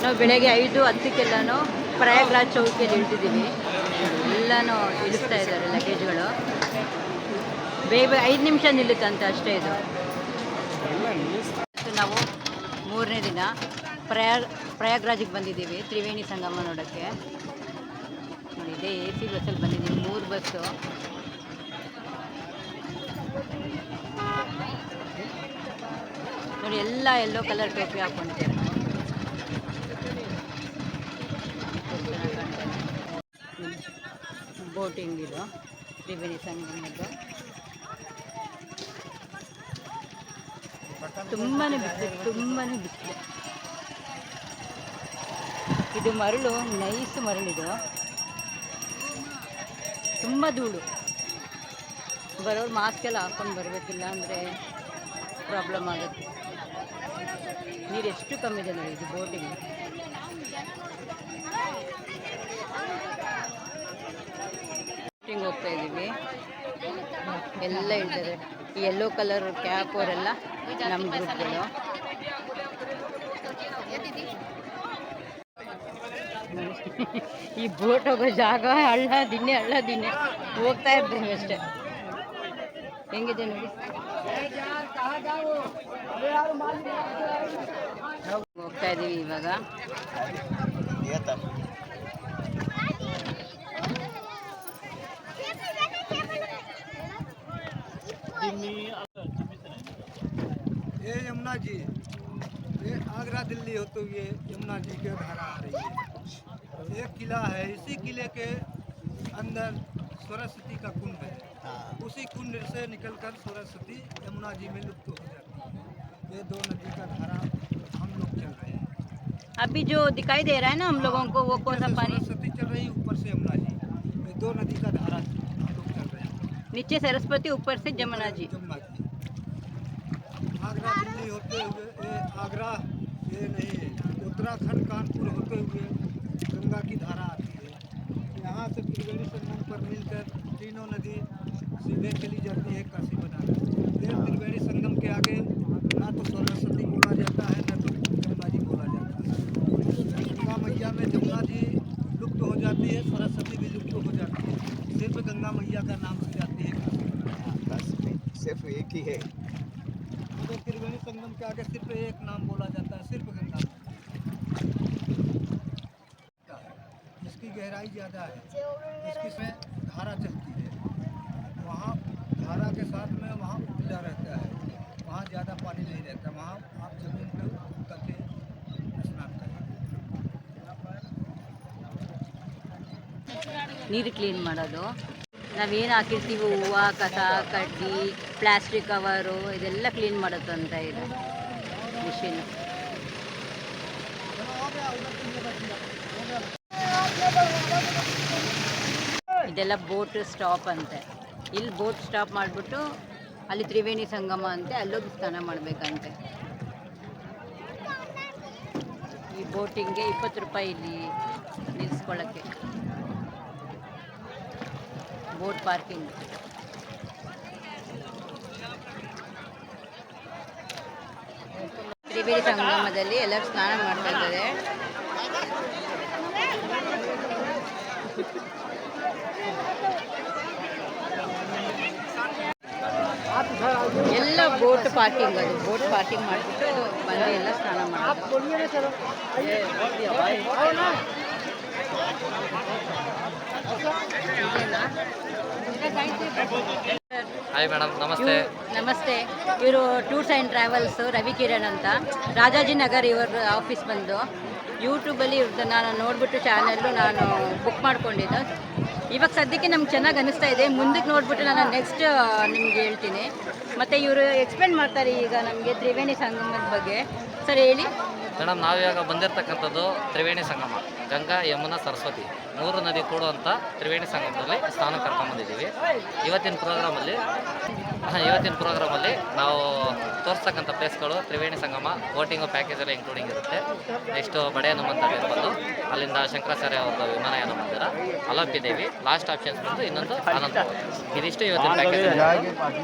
ನಾವು ಬೆಳಗ್ಗೆ 5:10 ಪ್ರಯಾಗ್ರಾಜ್ ಚೌಕಿಯಲ್ಲಿ ಇಳಿದಿದ್ದೀವಿ. ಎಲ್ಲನೂ ಇಳಿಸ್ತಾ ಇದ್ದಾರೆ ಲಗೇಜ್ಗಳು. ಬೇಗ 5 ನಿಮಿಷ ನಿಲ್ಲುತ್ತಂತೆ ಅಷ್ಟೇ ಇದು. ನಾವು 3ನೇ ದಿನ ಪ್ರಯಾಗ್ರಾಜಿಗೆ ಬಂದಿದ್ದೀವಿ ತ್ರಿವೇಣಿ ಸಂಗಮ ನೋಡೋಕ್ಕೆ. ನೋಡಿ, ಇದೇ AC ಬಸ್ಸಲ್ಲಿ ಬಂದಿದ್ದೀವಿ, 3 ಬಸ್ಸು. ನೋಡಿ, ಎಲ್ಲ ಯೆಲ್ಲೋ ಕಲರ್ ಟೋಪಿ ಹಾಕ್ಕೊಂಡಿದ್ದಾರೆ. ಬೋಟಿಂಗ್ ಇದು ತ್ರಿವೇಣಿ ಸಂಗಮದ್ದು. ತುಂಬಾ ಬಿಸಿಲು. ಇದು ಮರಳು, ನೈಸ್ ಮರಳಿದು, ತುಂಬ ಧೂಳು. ಬರೋರು ಮಾಸ್ಕ್ ಎಲ್ಲ ಹಾಕ್ಕೊಂಡು ಬರಬೇಕಿಲ್ಲ ಅಂದರೆ ಪ್ರಾಬ್ಲಮ್ ಆಗುತ್ತೆ. ನೀರು ಎಷ್ಟು ಕಮ್ಮಿ ಇದೆ ನೋಡಿ. ಇದು ಬೋಟಿಂಗ್. ಹೋಗ್ತಾ ಇದ್ದೀವಿ. ಎಲ್ಲ ಇದ್ದಾರೆ. ಈ ಯೆಲ್ಲೋ ಕಲರ್ ಕ್ಯಾಪ್ ಅವರೆಲ್ಲ ನಮ್ಮ ಗ್ರೂಪ್ಗಳು. ಈ ಬೋಟ್ ಹೋಗೋ ಜಾಗ ಹಳ್ಳ ದಿನ್ನೆ ಹೋಗ್ತಾ ಇರ್ತೀವಿ ಅಷ್ಟೇ. ಹೆಂಗಿದೆ ನೋಡಿ. ಹೋಗ್ತಾ ಇದ್ದೀವಿ ಇವಾಗ. ये यमुना जी, ये आगरा दिल्ली होते हुए यमुना जी के धारा आ रही है। एक किला है, इसी किले के अंदर सरस्वती का कुंड है। उसी कुंड से निकलकर सरस्वती यमुना जी में लुप्त हो जाती है। ये 2 नदी का धारा हम लोग चल रहे हैं। अभी जो दिखाई दे रहा है ना हम लोगों को, वो कौन सा पानी? सरस्वती चल रही है, ऊपर से यमुना जी। ये 2 नदी का धारा हम लोग चल रहे हैं। नीचे सरस्वती, ऊपर से जमुना जी। आगरा दिल्ली होते हुए आगरा, ये नहीं, उत्तराखंड कानपुर होते हुए गंगा की धारा आती है। यहाँ से त्रिवेणी संगम पर मिलकर तीनों नदी सीधे चली जाती है काशी बनारस। फिर त्रिवेणी संगम के आगे ना तो सरस्वती बोला जाता है, ना तो जमुना जी बोला जाता है। गंगा मैया में जमुना जी लुप्त हो जाती है, सरस्वती भी लुप्त हो जाती है। सिर्फ गंगा मैया का नाम से जाती है काशी। सिर्फ एक ही है। त्रिवेणी संगम के आगे सिर्फ एक नाम बोला जाता है, सिर्फ गंगा। जिसकी गहराई ज़्यादा है, जिसकी में धारा चलती है, वहाँ धारा के साथ में वहाँ उपजा रहता है। वहाँ ज़्यादा पानी नहीं रहता, वहाँ आप जमीन पर उतर के स्नान करें। ನೀರು ಕ್ಲೀನ್ ಮಾಡೋದು. ನಾವೇನು ಹಾಕಿರ್ತೀವಿ, ಹೂವು, ಕಸ, ಕಡ್ಡಿ, ಪ್ಲಾಸ್ಟಿಕ್ ಕವರು, ಇದೆಲ್ಲ ಕ್ಲೀನ್ ಮಾಡುತ್ತಂತ ಇದು ಮಿಷಿನ್. ಇದೆಲ್ಲ ಬೋಟ್ ಸ್ಟಾಪ್ ಅಂತೆ. ಇಲ್ಲಿ ಬೋಟ್ ಸ್ಟಾಪ್ ಮಾಡಿಬಿಟ್ಟು ಅಲ್ಲಿ ತ್ರಿವೇಣಿ ಸಂಗಮ ಅಂತೆ, ಅಲ್ಲೋಗಿ ಸ್ನಾನ ಮಾಡಬೇಕಂತೆ. ಈ ಬೋಟಿಂಗ್ಗೆ 20 ರೂಪಾಯಿ ಇಲ್ಲಿ ನಿಲ್ಲಿಸ್ಕೊಳ್ಳೋಕ್ಕೆ. Boat parking. ತ್ರಿವೇಣಿ ಸಂಗಮದಲ್ಲಿ ಎಲ್ಲರೂ ಸ್ನಾನ ಮಾಡ್ತಾ ಇದ್ದಾರೆ. ಎಲ್ಲ ಬೋಟ್ ಪಾರ್ಕಿಂಗ್, ಅದು ಬೋಟ್ ಪಾರ್ಕಿಂಗ್ ಮಾಡಿಬಿಟ್ಟು ಬಂದು ಎಲ್ಲ ಸ್ನಾನ ಮಾಡೋದು. ಹಾಯ್ ಮೇಡಮ್, ನಮಸ್ತೆ. ನಮಸ್ತೆ. ಇವರು tours and travels Ravi Kiran ಅಂತ, ರಾಜಾಜಿನಗರ್ ಇವ್ರ ಆಫೀಸ್ ಬಂದು. ಯೂಟ್ಯೂಬಲ್ಲಿ ಇವ್ರದ್ದು ನಾನು ನೋಡಿಬಿಟ್ಟು ಚಾನಲ್ಲು ನಾನು ಬುಕ್ ಮಾಡ್ಕೊಂಡಿದ್ದು. ಇವಾಗ ಸದ್ಯಕ್ಕೆ ನಮ್ಗೆ ಚೆನ್ನಾಗಿ ಅನ್ನಿಸ್ತಾ ಇದೆ. ಮುಂದಕ್ಕೆ ನೋಡಿಬಿಟ್ಟು ನಾನು ನೆಕ್ಸ್ಟ್ ನಿಮ್ಗೆ ಹೇಳ್ತೀನಿ. ಮತ್ತು ಇವರು ಎಕ್ಸ್ಪ್ಲೇನ್ ಮಾಡ್ತಾರೆ ಈಗ ನಮಗೆ ತ್ರಿವೇಣಿ ಸಂಗಮದ ಬಗ್ಗೆ. ಸರ್ ಹೇಳಿ ಮೇಡಮ್. ನಾವಿವಾಗ ಬಂದಿರತಕ್ಕಂಥದ್ದು ತ್ರಿವೇಣಿ ಸಂಗಮ, ಗಂಗಾ, ಯಮುನಾ, ಸರಸ್ವತಿ 3 ನದಿ ಕೂಡುವಂಥ ತ್ರಿವೇಣಿ ಸಂಗಮದಲ್ಲಿ ಸ್ನಾನ ಕರ್ಕೊಂಡ್ಬಂದಿದ್ದೀವಿ. ಇವತ್ತಿನ ಪ್ರೋಗ್ರಾಮಲ್ಲಿ ನಾವು ತೋರಿಸ್ತಕ್ಕಂಥ ಪ್ಲೇಸ್ಗಳು ತ್ರಿವೇಣಿ ಸಂಗಮ, ಬೋಟಿಂಗು ಪ್ಯಾಕೇಜ್ ಎಲ್ಲ ಇನ್ಕ್ಲೂಡಿಂಗ್ ಇರುತ್ತೆ. ನೆಕ್ಸ್ಟು ಬಡೆ ಹನುಮಂತ ಟೆಂಪಲ್ಲು, ಅಲ್ಲಿಂದ ಶಂಕರಾಚಾರ್ಯ ಅವ್ರದ್ದು ವಿಮಾನಯಾನ ಮಂದಿರ, ಅಲೋಪಿ ದೇವಿ, ಲಾಸ್ಟ್ ಆಪ್ಷನ್ಸ್ ಬಂದು ಇನ್ನೊಂದು ಅನಂತಪುರ. ಇದಿಷ್ಟು ಇವತ್ತಿನ ಪ್ಯಾಕೇಜ್.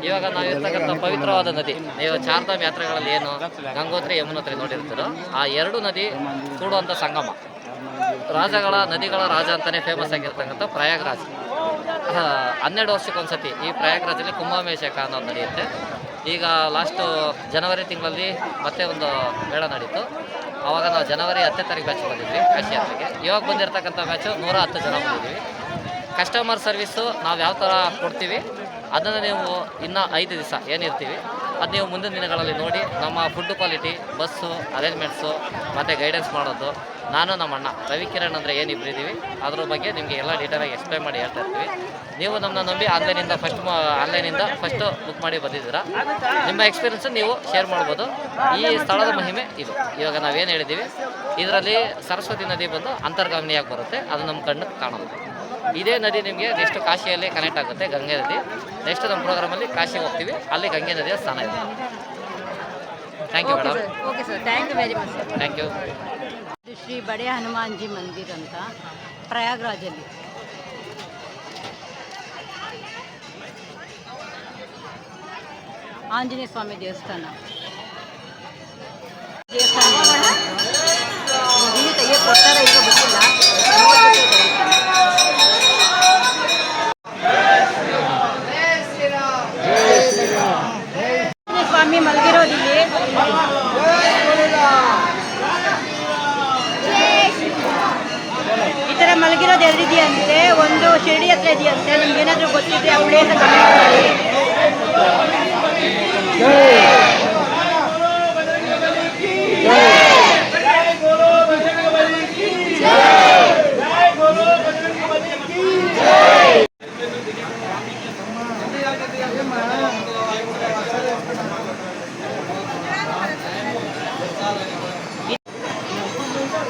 ಇವಾಗ ನಾವು ಇರ್ತಕ್ಕಂಥ ಪವಿತ್ರವಾದ ನದಿ, ನೀವು ಚಾರ್ಧಾಮ್ ಯಾತ್ರೆಗಳಲ್ಲಿ ಏನು ಗಂಗೋತ್ರಿ ಯಮುನೋತ್ರಿ ನೋಡಿರ್ತೀರೋ ಆ ಎರಡು ನದಿ ಕೂಡುವಂಥ ಸಂಗಮ, ರಾಜಗಳ ನದಿಗಳ ರಾಜ ಅಂತಲೇ ಫೇಮಸ್ ಆಗಿರ್ತಕ್ಕಂಥ ಪ್ರಯಾಗ್ರಾಜ್. 12 ವರ್ಷಕ್ಕೊಂದ್ಸತಿ ಈ ಪ್ರಯಾಗ್ರಾಜಲ್ಲಿ ಕುಂಭಮೇಶಕ ಅನ್ನೋದು ನಡೆಯುತ್ತೆ. ಈಗ ಲಾಸ್ಟು ಜನವರಿ ತಿಂಗಳಲ್ಲಿ ಮತ್ತೆ ಒಂದು ಮೇಳ ನಡೀತು. ಆವಾಗ ನಾವು ಜನವರಿ 10ನೇ ತಾರೀಕು ಬ್ಯಾಚ್ ಬಂದಿದ್ವಿ ಕಾಶಿ ಯಾತ್ರೆಗೆ. ಇವಾಗ ಬಂದಿರತಕ್ಕಂಥ ಬ್ಯಾಚು 110 ಜನ ಬಂದಿದ್ವಿ. ಕಸ್ಟಮರ್ ಸರ್ವಿಸು ನಾವು ಯಾವ ಥರ ಕೊಡ್ತೀವಿ ಅದನ್ನು ನೀವು ಇನ್ನೂ 5 ದಿವಸ ಏನಿರ್ತೀವಿ ಅದು ನೀವು ಮುಂದಿನ ದಿನಗಳಲ್ಲಿ ನೋಡಿ. ನಮ್ಮ ಫುಡ್ ಕ್ವಾಲಿಟಿ, ಬಸ್ಸು ಅರೇಂಜ್ಮೆಂಟ್ಸು ಮತ್ತು ಗೈಡೆನ್ಸ್ ಮಾಡೋದು, ನಾನು ನಮ್ಮ ಅಣ್ಣ ರವಿಕಿರಣ್ ಅಂದರೆ ಏನಿಬ್ರು ಇದ್ದೀವಿ, ಅದ್ರ ಬಗ್ಗೆ ನಿಮಗೆ ಎಲ್ಲ ಡೀಟೇಲಾಗಿ ಎಕ್ಸ್ಪ್ಲೈನ್ ಮಾಡಿ ಹೇಳ್ತಾ ಇರ್ತೀವಿ. ನೀವು ನಮ್ಮನ್ನ ನಂಬಿ ಆನ್ಲೈನಿಂದ ಫಸ್ಟು ಬುಕ್ ಮಾಡಿ ಬಂದಿದ್ದೀರಾ. ನಿಮ್ಮ ಎಕ್ಸ್ಪೀರಿಯನ್ಸು ನೀವು ಶೇರ್ ಮಾಡ್ಬೋದು. ಈ ಸ್ಥಳದ ಮಹಿಮೆ ಇದು. ಇವಾಗ ನಾವೇನು ಹೇಳಿದ್ದೀವಿ, ಇದರಲ್ಲಿ ಸರಸ್ವತಿ ನದಿ ಬಂದು ಅಂತರ್ಗಾಮಿನಿಯಾಗಿ ಬರುತ್ತೆ, ಅದು ನಮ್ಮ ಕಣ್ಣು ಕಾಣೋದು. ಇದೇ ನದಿ ನಿಮಗೆ ನೆಕ್ಸ್ಟ್ ಕಾಶಿಯಲ್ಲಿ ಕನೆಕ್ಟ್ ಆಗುತ್ತೆ, ಗಂಗೆ ನದಿ. ನೆಕ್ಸ್ಟ್ ನಮ್ಮ ಪ್ರೋಗ್ರಾಮಲ್ಲಿ ಕಾಶಿಗೆ ಹೋಗ್ತೀವಿ, ಅಲ್ಲಿ ಗಂಗೆ ನದಿಯ ಸ್ಥಾನ ಇದೆ. Thank you madam. Okay sir, thank you very much sir. Thank you. ಇದು ಶ್ರೀ ಬಡೆ ಹನುಮಾನ್ಜಿ ಮಂದಿರ್ ಅಂತ ಪ್ರಯಾಗ್ರಾಜಲ್ಲಿ. ಆಂಜನೇಯ ಸ್ವಾಮಿ ದೇವಸ್ಥಾನ ತೆಗೆ ಕೊಡ್ತಾರೆ, ಈಗ ಗೊತ್ತಿಲ್ಲ. ಸ್ವಾಮಿ ಮಲಗಿರೋದಿಲ್ಲಿ. ಈ ಥರ ಮಲಗಿರೋದು ಎಲ್ಲಿದೆಯಂತೆ, ಒಂದು ಶಿರಡಿ ಹತ್ರ ಇದೆಯಂತೆ. ನಿಮ್ಗೆ ಏನಾದರೂ ಗೊತ್ತಿದ್ರೆ ಆ ಪ್ಲೇಸ್ ಕಮೆಂಟ್ ಮಾಡಿ.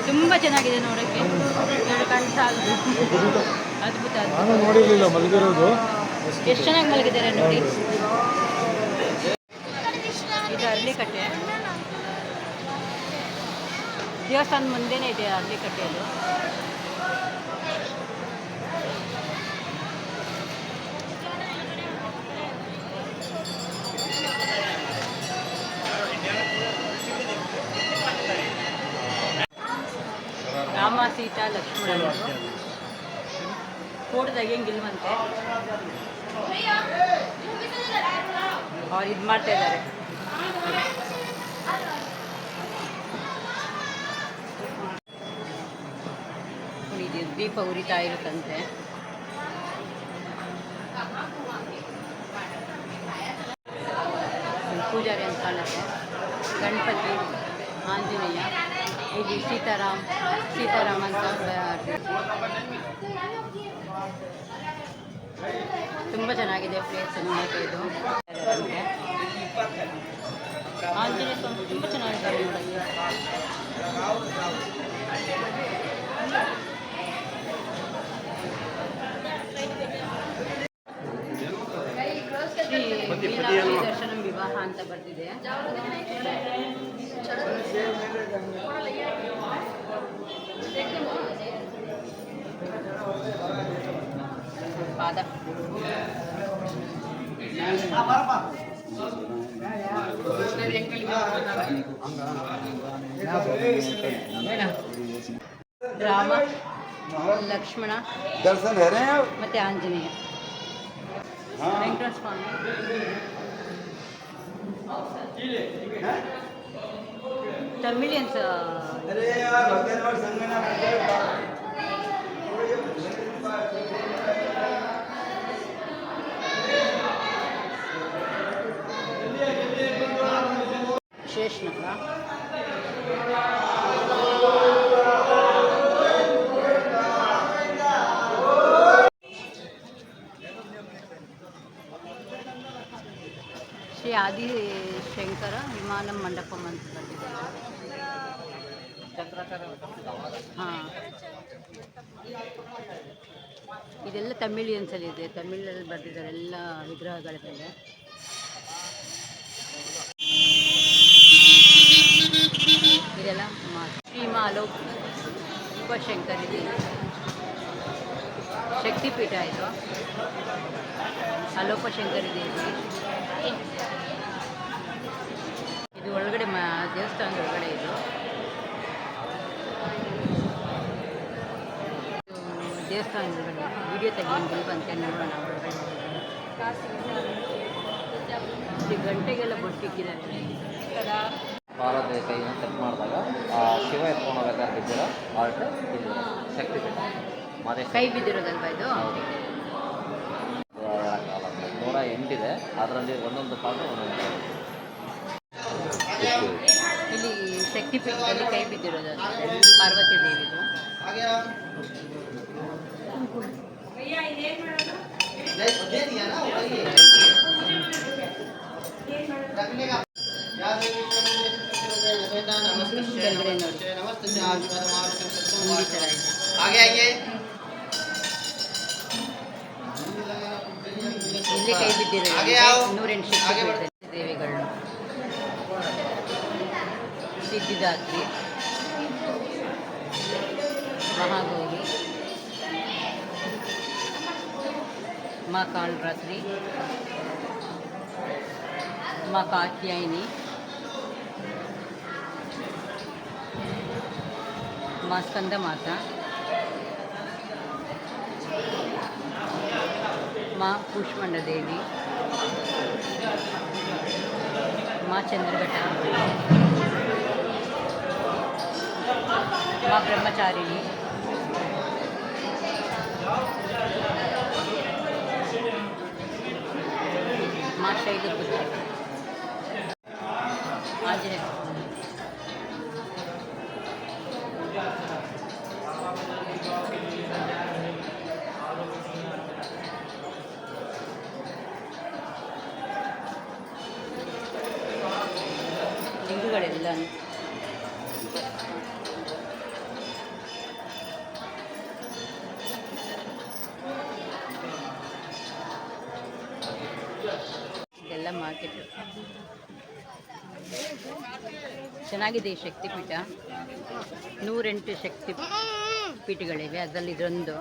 ತುಂಬ ಚೆನ್ನಾಗಿದೆ ನೋಡೋಕ್ಕೆ, ಎರಡು ಕಣ್ಣು ಸಾಲದು. ಅದ್ಭುತ. ನಾನು ನೋಡಿರಲಿಲ್ಲ ಮಲಗಿರೋದು. ಎಷ್ಟು ಚೆನ್ನಾಗಿ ಮಲಗಿದ್ದಾರೆ ನೋಡಿ. ಇದು ಅರಳಿಕಟ್ಟೆ ದೇವಸ್ಥಾನದ ಮುಂದೆನೇ ಇದೆ ಅರಳಿಕಟ್ಟೆಯಲ್ಲಿ. ರಾಮ ಸೀತಾ ಲಕ್ಷ್ಮಣರು ಫೋಟೋ ತೆಗಿಯಂಗಿಲ್ವಂತೆ, ಅವ್ರು ಇದು ಮಾಡ್ತಾ ಇದ್ದಾರೆ. ಇದು ದೀಪ ಉರಿತಾ ಇರುತ್ತಂತೆ. ಪೂಜಾರಿ ಅಂತ ಕಾಣುತ್ತೆ. ಗಣಪತಿ, ಆಂಜನೇಯ, ಇಲ್ಲಿ ಸೀತಾರಾಮ್ ಅಂತ ತುಂಬ ಚೆನ್ನಾಗಿದೆ ಪ್ಲೇಸ್ ನೋಡೋಕ್ಕೆ. ಇದು ಆಂಜನೇಯ ಸ್ವಾಮಿ ತುಂಬ ಚೆನ್ನಾಗಿದ್ದಾರೆ ನೋಡೋಕ್ಕೆ. ಶ್ರೀ ಮೀನಾಕ್ಷಿ ದರ್ಶನಂ ವಿವಾಹ ಅಂತ ಬರ್ತಿದೆ. ಪಾದ ರಾಮ, ಲಕ್ಷ್ಮಣ ದರ್ಶನ ಮತ್ತೆ ಆಂಜನೇಯ, ವೆಂಕಟೇಶ್ವರ ಸ್ವಾಮಿ. ತಮಿಳಿಯನ್ಸ್ ಶೇಷ್ನಗರ. ಶ್ರೀ ಆದಿಶಂಕರ ವಿಮಾನ ಮಂಟಪಂ ಅಂತ ಬರ್ತಿದ್ದಾರೆ. ಹಾಂ, ಇದೆಲ್ಲ ತಮಿಳಿಯನ್ಸಲ್ಲಿದೆ, ತಮಿಳಲ್ಲಿ ಬರ್ತಿದ್ದಾರೆ ಎಲ್ಲ ವಿಗ್ರಹಗಳ ಮೇಲೆ. ಇದೆಲ್ಲ ಶ್ರೀಮಾಲೋಕಶಂಕರ ಇದೆ, ಶಕ್ತಿಪೀಠ ಇದು. ಅಲೋಕಶಂಕರ ದೇವಿ ಇದು ಒಳಗಡೆ ದೇವಸ್ಥಾನದ ಒಳಗಡೆ ಇದು. ದೇವಸ್ಥಾನಗಳು ವಿಡಿಯೋ ತೆಗಿಯಂಗಿಲ್ಲ ಬಂತೆ ನೋಡೋಣ. ಇಲ್ಲಿ ಗಂಟೆಗೆಲ್ಲ ಬೊಟ್ಟಿಕ್ಕಿದ್ದಾರೆ. ಪಾರದ ಕೈನ ಸೆಟ್ ಮಾಡಿದಾಗ ಆ ಶಿವ ಎತ್ಕೊಂಡು ಹೋಗ್ಬೇಕಾದ್ರೆ ಬಿದ್ದಿರೋ ಆರ್ಟ್ ಇದು ಶಕ್ತಿಪೀಠ ಮಾದೇಶ ಕೈ ಬಿದ್ದಿರೋದಲ್ವಾ ಇದು? ಹೌದು. 108 ಇದೆ, ಅದರಲ್ಲಿ ಒಂದೊಂದು ಪಾರ್ಟ್ ಒಂದೊಂದು. ಇಲ್ಲಿ ಶಕ್ತಿಪೀಠದಲ್ಲಿ ಕೈ ಬಿದ್ದಿರೋದು ಪಾರ್ವತಿ ದೇವಿದು. ಕೆಳಗಡೆ ನೋಡಿ ಹುಂಡಿ ಥರ ಇದೆ. ಇಲ್ಲಿ ಕೈ ಬಿದ್ದಿರೋದು 108 ಶಕ್ತಿಪೀಠ ದೇವಿಗಳು. ಸಿದ್ಧಿದಾತ್ರಿ, ಮಹಾಗೌರಿ, ಮಾ ಕಾಳರಾತ್ರಿ, ಮಾ ಕಾತ್ಯಾಯಿನಿ, ಮಾ ಸ್ಕಂದ ಮಾತಾ, ಮಾ ಕೂಷ್ಮಾಂಡ ದೇವಿ, ಮಾ ಚಂದ್ರಘಟ, ಮಾ ಬ್ರಹ್ಮಚಾರಿಣಿ, ಮಾ ಶೈಲಪುತ್ರಿ, ಆಂಜನೇಯ ಲಿಂಗಗಳೆಲ್ಲ ಇದೆಲ್ಲ ಮಾರ್ಕೆಟ್. ಚೆನ್ನಾಗಿದೆ ಈ ಶಕ್ತಿಪೀಠ. 108 ಶಕ್ತಿ ಪೀಠಗಳಿವೆ, ಅದರಲ್ಲಿ ಇದೊಂದು.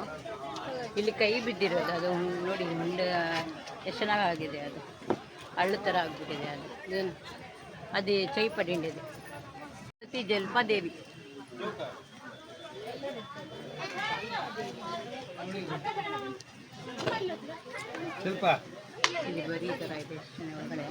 ಇಲ್ಲಿ ಕೈ ಬಿದ್ದಿರೋದು ಅದು ನೋಡಿ, ಹುಂಡ ಎಷ್ಟು ಚೆನ್ನಾಗಾಗಿದೆ. ಅದು ಹಳ್ಳು ಥರ ಆಗಿಬಿಟ್ಟಿದೆ. ಅದು ಅದೇ ಚೈಪಡಿಂಡಿದೆ. ಸತಿ ಜಲ್ಪಾದೇವಿ, ಶಿಲ್ಪ ಇಲ್ಲಿ ಬರೀ ಥರ ಇದೆ ಒಳಗಡೆ.